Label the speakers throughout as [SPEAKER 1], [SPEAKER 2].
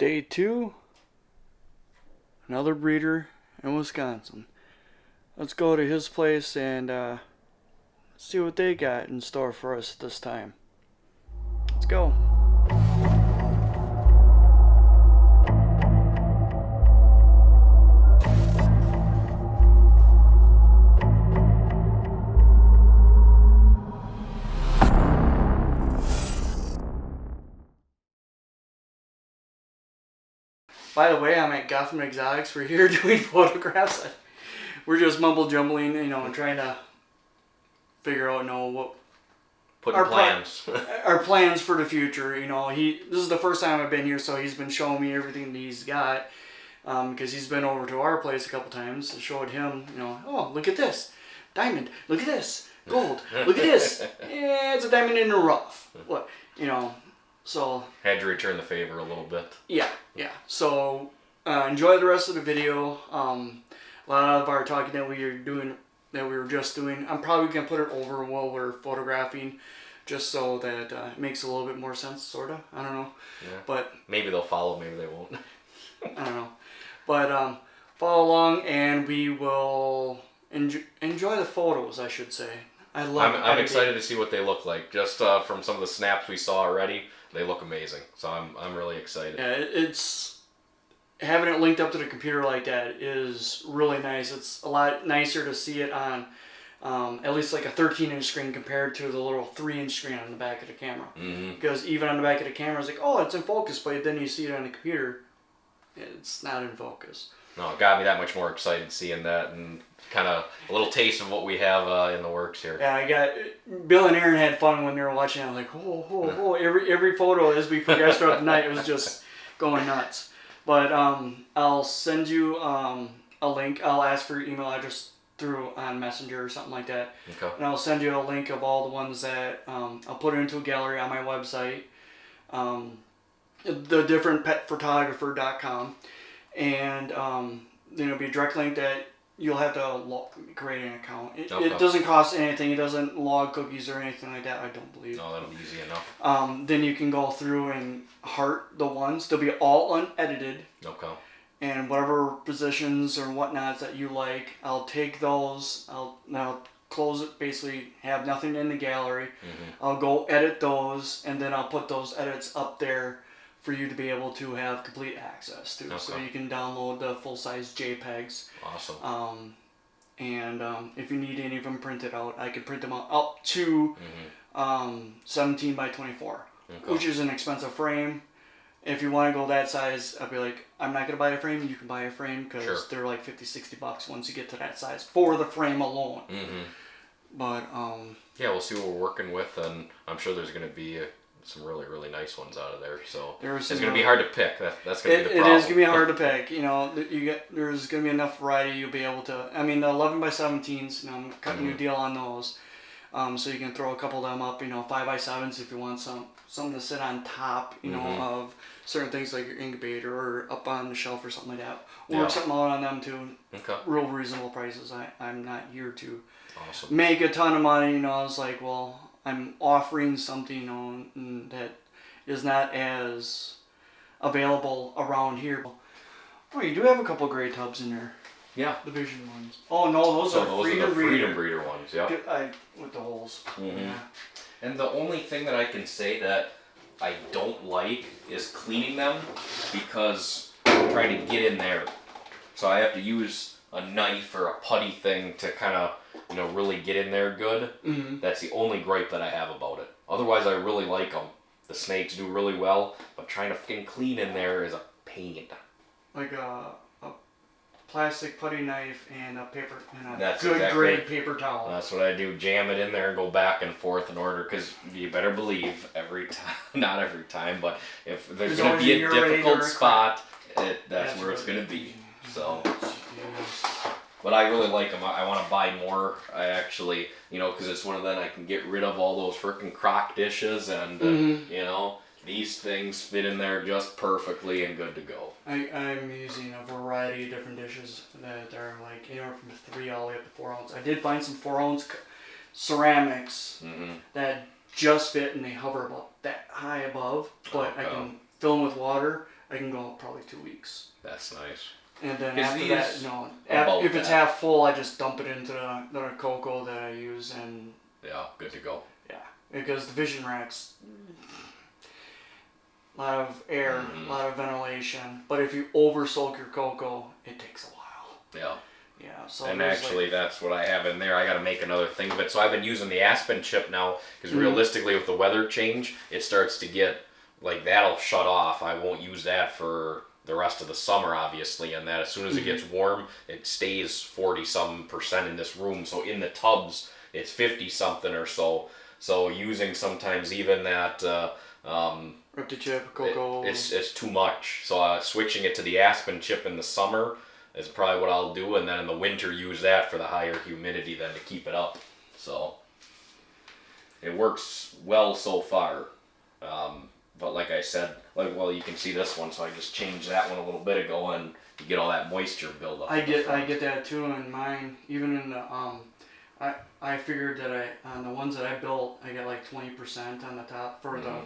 [SPEAKER 1] Day 2, another breeder in Wisconsin. Let's go to his place and see what they got in store for us this time. Let's go. By the way, I'm at Gotham Exotix. We're here doing photographs. We're just mumble jumbling, and trying to figure out, what
[SPEAKER 2] Putting plans.
[SPEAKER 1] Our plans for the future. This is the first time I've been here, so he's been showing me everything that he's got. Because he's been over to our place a couple times. I showed him, oh, look at this, diamond. Look at this, gold. Look at this. Yeah, it's a diamond in the rough. What, So
[SPEAKER 2] had to return the favor a little bit.
[SPEAKER 1] Yeah. So enjoy the rest of the video. A lot of our talking that we were just doing, I'm probably gonna put it over while we're photographing, just so that it makes a little bit more sense, sorta. I don't know.
[SPEAKER 2] Yeah.
[SPEAKER 1] But
[SPEAKER 2] maybe they'll follow, maybe they won't.
[SPEAKER 1] I don't know. But follow along, and we will enjoy the photos, I should say.
[SPEAKER 2] I'm excited to see what they look like. Just from some of the snaps we saw already, they look amazing. So I'm really excited.
[SPEAKER 1] Yeah, it's having it linked up to the computer like that is really nice. It's a lot nicer to see it on at least like a 13-inch screen compared to the little 3-inch screen on the back of the camera.
[SPEAKER 2] Mm-hmm.
[SPEAKER 1] Because even on the back of the camera, it's like, oh, it's in focus, but then you see it on the computer, it's not in focus.
[SPEAKER 2] No, it got me that much more excited seeing that, and kind of a little taste of what we have in the works here.
[SPEAKER 1] Yeah, Bill and Aaron had fun when they were watching. I was like, oh. Every photo as we progressed throughout the night, it was just going nuts. But I'll send you a link. I'll ask for your email address through on Messenger or something like that.
[SPEAKER 2] Okay.
[SPEAKER 1] And I'll send you a link of all the ones that I'll put into a gallery on my website. The different petphotographer.com. And there'll be a direct link that you'll have to create an account. It doesn't cost anything. It doesn't log cookies or anything like that, I don't believe.
[SPEAKER 2] No, that'll be easy enough.
[SPEAKER 1] Then you can go through and heart the ones. They'll be all unedited.
[SPEAKER 2] Okay.
[SPEAKER 1] And whatever positions or whatnots that you like, I'll take those. I'll close it, basically have nothing in the gallery. Mm-hmm. I'll go edit those, and then I'll put those edits up there for you to be able to have complete access to. Okay. So you can download the full-size JPEGs.
[SPEAKER 2] Awesome.
[SPEAKER 1] And if you need any of them printed out, I can print them out up to 17 by 24, which is an expensive frame. If you want to go that size, I'd be like, I'm not going to buy a frame. You can buy a frame because they're like $50-$60 once you get to that size for the frame alone. Mm-hmm. But
[SPEAKER 2] yeah, we'll see what we're working with, and I'm sure there's going to be some really, really nice ones out of there. So it's going to be hard to pick. That's going to be the problem.
[SPEAKER 1] It is going to be hard to pick. There's going to be enough variety you'll be able to. I mean, the 11 by 17s. I'm cutting you a deal on those, so you can throw a couple of them up. 5 by 7s if you want something to sit on top. Of certain things like your incubator or up on the shelf or something like that. Work something out on them too. Okay. Real reasonable prices. I'm not here to make a ton of money. I was like, well, I'm offering something that is not as available around here. Oh, you do have a couple of gray tubs in there.
[SPEAKER 2] Yeah.
[SPEAKER 1] The Vision ones. Oh no, those are
[SPEAKER 2] the Freedom Breeder ones. Yeah.
[SPEAKER 1] With the holes.
[SPEAKER 2] Mm-hmm. Yeah. And the only thing that I can say that I don't like is cleaning them, because I'm trying to get in there. So I have to use a knife or a putty thing to kind of really get in there good. Mm-hmm. That's the only gripe that I have about it. Otherwise, I really like them. The snakes do really well, but trying to fucking clean in there is a pain.
[SPEAKER 1] Like a plastic putty knife and a paper and
[SPEAKER 2] a
[SPEAKER 1] good grade paper towel.
[SPEAKER 2] That's what I do. Jam it in there and go back and forth in order, because you better believe every time, not every time, but if there's going to be a difficult spot, that's where it's going to be. So. But I really like them. I want to buy more. I actually, because it's one of them I can get rid of all those frickin' crock dishes, and these things fit in there just perfectly and good to go.
[SPEAKER 1] I'm using a variety of different dishes that are like anywhere from 3 all the way up to 4 ounce. I did find some 4 ounce ceramics that just fit, and they hover about that high above, but I can fill them with water. I can go probably 2 weeks.
[SPEAKER 2] That's nice.
[SPEAKER 1] And then
[SPEAKER 2] 'Cause
[SPEAKER 1] after
[SPEAKER 2] these-
[SPEAKER 1] that, if it's half full, I just dump it into the cocoa that I use, and
[SPEAKER 2] Yeah, good to go.
[SPEAKER 1] yeah, because the vision racks, a lot of air, a lot of ventilation. But if you over soak your cocoa, it takes a while.
[SPEAKER 2] Yeah.
[SPEAKER 1] Yeah. So
[SPEAKER 2] And actually, that's what I have in there. I got to make another thing of it. So I've been using the aspen chip now because realistically, with the weather change, it starts to get like that'll shut off. I won't use that for the rest of the summer, obviously, and that as soon as it gets warm, it stays 40-some% in this room. So in the tubs, it's 50-something or so. So using sometimes even that
[SPEAKER 1] Rip the chip, cocoa.
[SPEAKER 2] it's too much. So switching it to the aspen chip in the summer is probably what I'll do, and then in the winter use that for the higher humidity then to keep it up. So it works well so far. But like I said, you can see this one, so I just changed that one a little bit ago, and you get all that moisture buildup.
[SPEAKER 1] I get that too in mine. Even in the I figured that on the ones that I built, I got like 20% on the top for the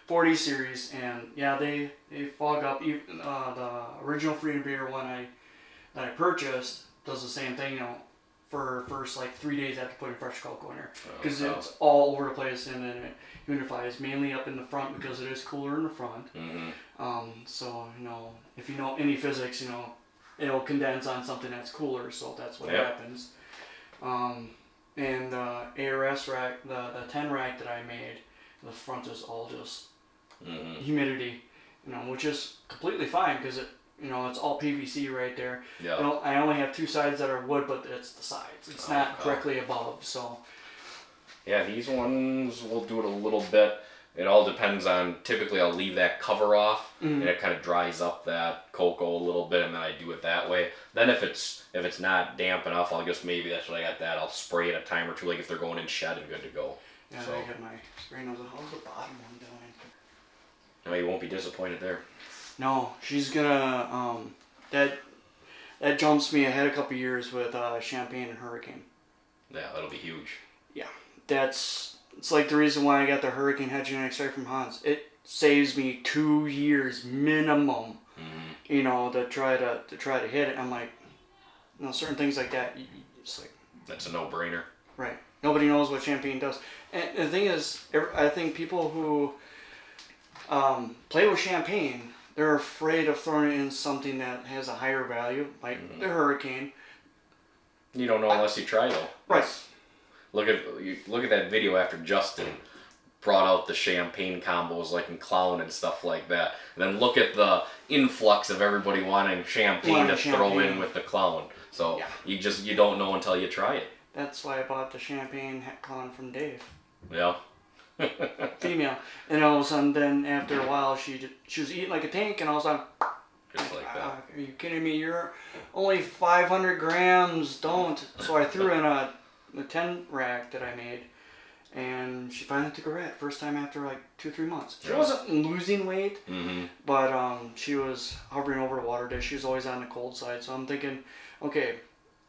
[SPEAKER 1] 40 series, and yeah, they fog up. Even the original Freedom Beer one that I purchased does the same thing. For first like 3 days after putting fresh cocoa in there, because it's all over the place, and then it humidifies mainly up in the front because it is cooler in the front. So if you know any physics, it'll condense on something that's cooler, so that's what happens. And the ARS rack, the 10 rack that I made, the front is all just humidity, which is completely fine because it's all PVC right there.
[SPEAKER 2] Yeah.
[SPEAKER 1] I only have 2 sides that are wood, but it's the sides. It's not directly above, so.
[SPEAKER 2] Yeah, these ones will do it a little bit. It all depends on, typically I'll leave that cover off, and it kind of dries up that cocoa a little bit, and then I do it that way. Then if it's not damp enough, I'll just maybe, that's what I got that, I'll spray it a time or two, like if they're going in shed and good to go.
[SPEAKER 1] Yeah,
[SPEAKER 2] so.
[SPEAKER 1] I got my spray nozzle. How's the bottom one doing?
[SPEAKER 2] No, you won't be disappointed there.
[SPEAKER 1] No, she's gonna, that jumps me ahead a couple years with Champagne and Hurricane.
[SPEAKER 2] Yeah, that'll be huge.
[SPEAKER 1] Yeah, it's like the reason why I got the Hurricane head genetic straight from Hans. It saves me 2 years minimum, to try to hit it. I'm like, certain things like that, it's like.
[SPEAKER 2] That's a no-brainer.
[SPEAKER 1] Right. Nobody knows what Champagne does. And the thing is, I think people who play with Champagne, they're afraid of throwing it in something that has a higher value, like the Hurricane.
[SPEAKER 2] You don't know unless you try, though.
[SPEAKER 1] Right.
[SPEAKER 2] Look at that video after Justin brought out the Champagne combos, like in Clown and stuff like that. And then look at the influx of everybody wanting Champagne to throw in with the Clown. So you don't know until you try it.
[SPEAKER 1] That's why I bought the Champagne Clown from Dave.
[SPEAKER 2] Yeah.
[SPEAKER 1] Female. And all of a sudden, then after a while, she was eating like a tank, and all of a sudden,
[SPEAKER 2] just like that.
[SPEAKER 1] Are you kidding me? You're only 500 grams. Don't. So I threw in the 10 rack that I made, and she finally took a rat. First time after like 2-3 months. She wasn't losing weight, but she was hovering over the water dish. She was always on the cold side. So I'm thinking, okay,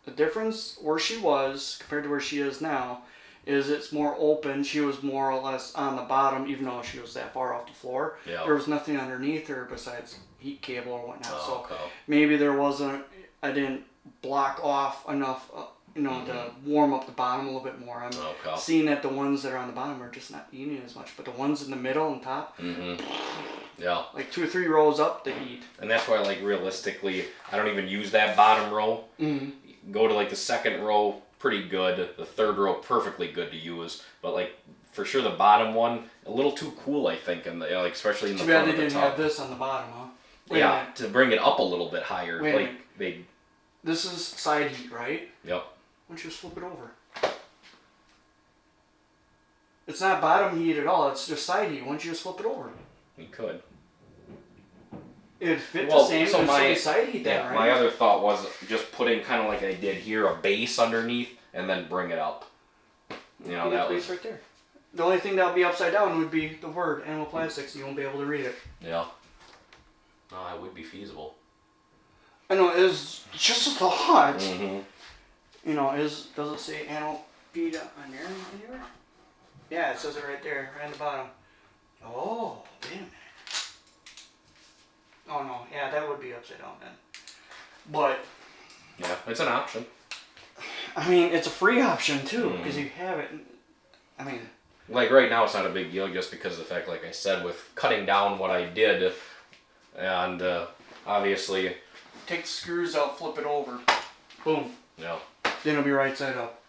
[SPEAKER 1] the difference where she was compared to where she is now is it's more open. She was more or less on the bottom, even though she was that far off the floor.
[SPEAKER 2] Yeah.
[SPEAKER 1] There was nothing underneath her besides heat cable or whatnot.
[SPEAKER 2] Okay.
[SPEAKER 1] Maybe there wasn't. I didn't block off enough, to warm up the bottom a little bit more. I'm seeing that the ones that are on the bottom are just not eating as much, but the ones in the middle and top, like 2 or 3 rows up, they eat.
[SPEAKER 2] And that's why, like, realistically, I don't even use that bottom row. Go to like the second row, pretty good. The third row, perfectly good to use. But like for sure, the bottom one, a little too cool, I think, and like especially in the front of the tub. Too bad they didn't have
[SPEAKER 1] this on the bottom, huh?
[SPEAKER 2] Yeah, to bring it up a little bit higher.
[SPEAKER 1] This is side heat, right?
[SPEAKER 2] Yep.
[SPEAKER 1] Why don't you just flip it over? It's not bottom heat at all. It's just side heat. Why don't you just flip it over?
[SPEAKER 2] You could.
[SPEAKER 1] It'd fit the same as side heat then, right?
[SPEAKER 2] My other thought was just putting kind of like I did here, a base underneath, and then bring it up. That was
[SPEAKER 1] right there. The only thing that would be upside down would be the word animal plastics. You won't be able to read it.
[SPEAKER 2] Yeah. No, that would be feasible.
[SPEAKER 1] I know, it's just a thought. Does it say animal feed on there anywhere? Yeah, it says it right there, right on the bottom. Oh, wait a minute. Oh no, yeah, that would be upside down then. But
[SPEAKER 2] yeah, it's an option.
[SPEAKER 1] I mean, it's a free option too because you have it. I mean,
[SPEAKER 2] like right now, it's not a big deal just because of the fact, like I said, with cutting down what I did, and obviously,
[SPEAKER 1] take the screws out, flip it over, boom.
[SPEAKER 2] Yeah.
[SPEAKER 1] Then it'll be right side up,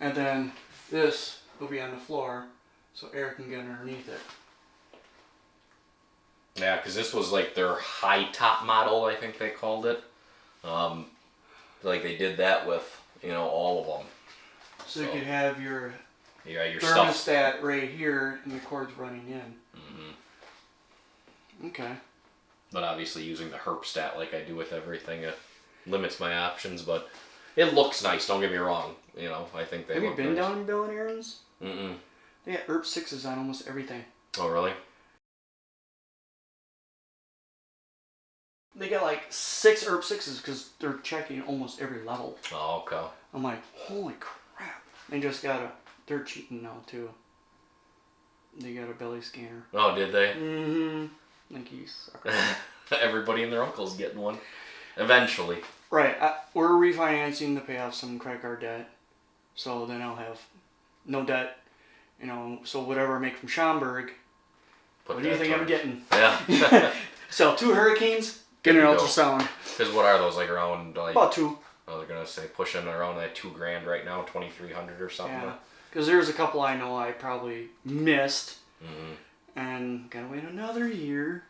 [SPEAKER 1] and then this will be on the floor, so air can get underneath it.
[SPEAKER 2] Yeah, because this was like their high top model, I think they called it. Like they did that with, all of them.
[SPEAKER 1] So you could have your
[SPEAKER 2] your
[SPEAKER 1] thermostat
[SPEAKER 2] stuff
[SPEAKER 1] right here and the cord's running in. Okay.
[SPEAKER 2] But obviously using the herpstat like I do with everything, it limits my options, but it looks nice, don't get me wrong. I think they
[SPEAKER 1] Have you
[SPEAKER 2] look
[SPEAKER 1] been
[SPEAKER 2] nice.
[SPEAKER 1] down in Bill and Aaron's?
[SPEAKER 2] Mm-mm.
[SPEAKER 1] They got ERP 6s on almost everything.
[SPEAKER 2] Oh, really?
[SPEAKER 1] They got like 6 ERP 6s because they're checking almost every level.
[SPEAKER 2] Oh, okay.
[SPEAKER 1] I'm like, holy crap. They're cheating now too. They got a belly scanner.
[SPEAKER 2] Oh, did they?
[SPEAKER 1] Mm-hmm. Like you sucker.
[SPEAKER 2] Everybody and their uncle's getting one. Eventually.
[SPEAKER 1] Right. We're refinancing to pay off some credit card debt. So then I'll have no debt. So whatever I make from Schaumburg, what do you think I'm getting?
[SPEAKER 2] Yeah.
[SPEAKER 1] Sell 2 Hurricanes, get an ultrasound.
[SPEAKER 2] Because what are those, like around like...
[SPEAKER 1] About 2.
[SPEAKER 2] I was going to say pushing around that $2,000 right now, $2,300 or something.
[SPEAKER 1] Yeah. Because there's a couple I know I probably missed.
[SPEAKER 2] Mm-hmm.
[SPEAKER 1] And gotta wait another year.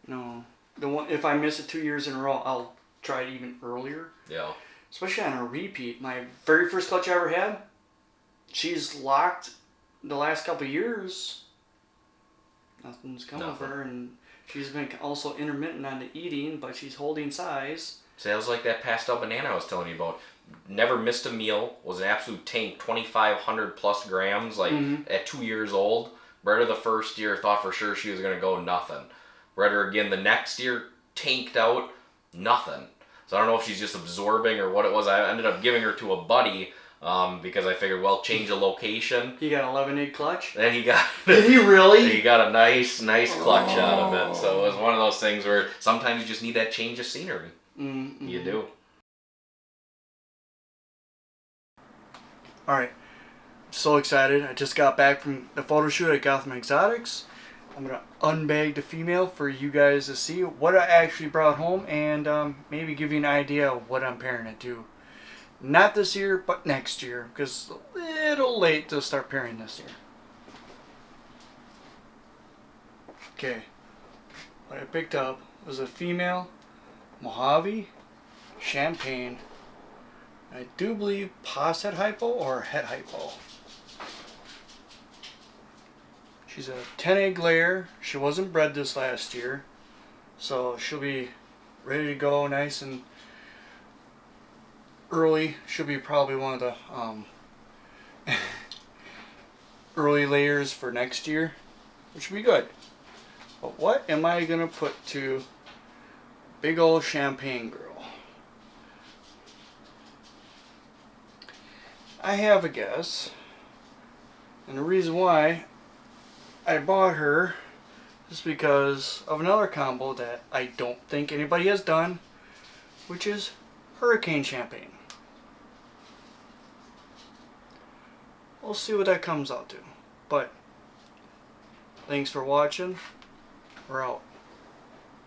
[SPEAKER 1] No. If I miss it 2 years in a row, I'll try it even earlier.
[SPEAKER 2] Yeah.
[SPEAKER 1] Especially on a repeat. My very first clutch I ever had, she's locked the last couple of years. Nothing's coming with her, and she's been also intermittent on the eating, but she's holding size.
[SPEAKER 2] Sounds like that pastel banana I was telling you about. Never missed a meal, was an absolute tank, 2,500 plus grams, at 2 years old. Bred her the first year, thought for sure she was going to go nothing. Bred her again the next year, tanked out, nothing. So I don't know if she's just absorbing or what it was. I ended up giving her to a buddy because I figured, well, change the location.
[SPEAKER 1] He got 11 egg clutch?
[SPEAKER 2] And he got...
[SPEAKER 1] Did he really?
[SPEAKER 2] He got a nice clutch out of it. So it was one of those things where sometimes you just need that change of scenery.
[SPEAKER 1] Mm-hmm.
[SPEAKER 2] You do.
[SPEAKER 1] Alright. So excited. I just got back from the photo shoot at Gotham Exotix. I'm going to unbag the female for you guys to see what I actually brought home and maybe give you an idea of what I'm pairing it to. Not this year, but next year, because it's a little late to start pairing this year. Okay. What I picked up was a female Mojave Champagne. I do believe pos het hypo or het hypo. She's a 10 egg layer. She wasn't bred this last year, so she'll be ready to go nice and early. She'll be probably one of the early layers for next year, which will be good. But what am I gonna put to big old Champagne girl? I have a guess, and the reason why I bought her is because of another combo that I don't think anybody has done, which is Hurricane Champagne. We'll see what that comes out to, but thanks for watching. We're out.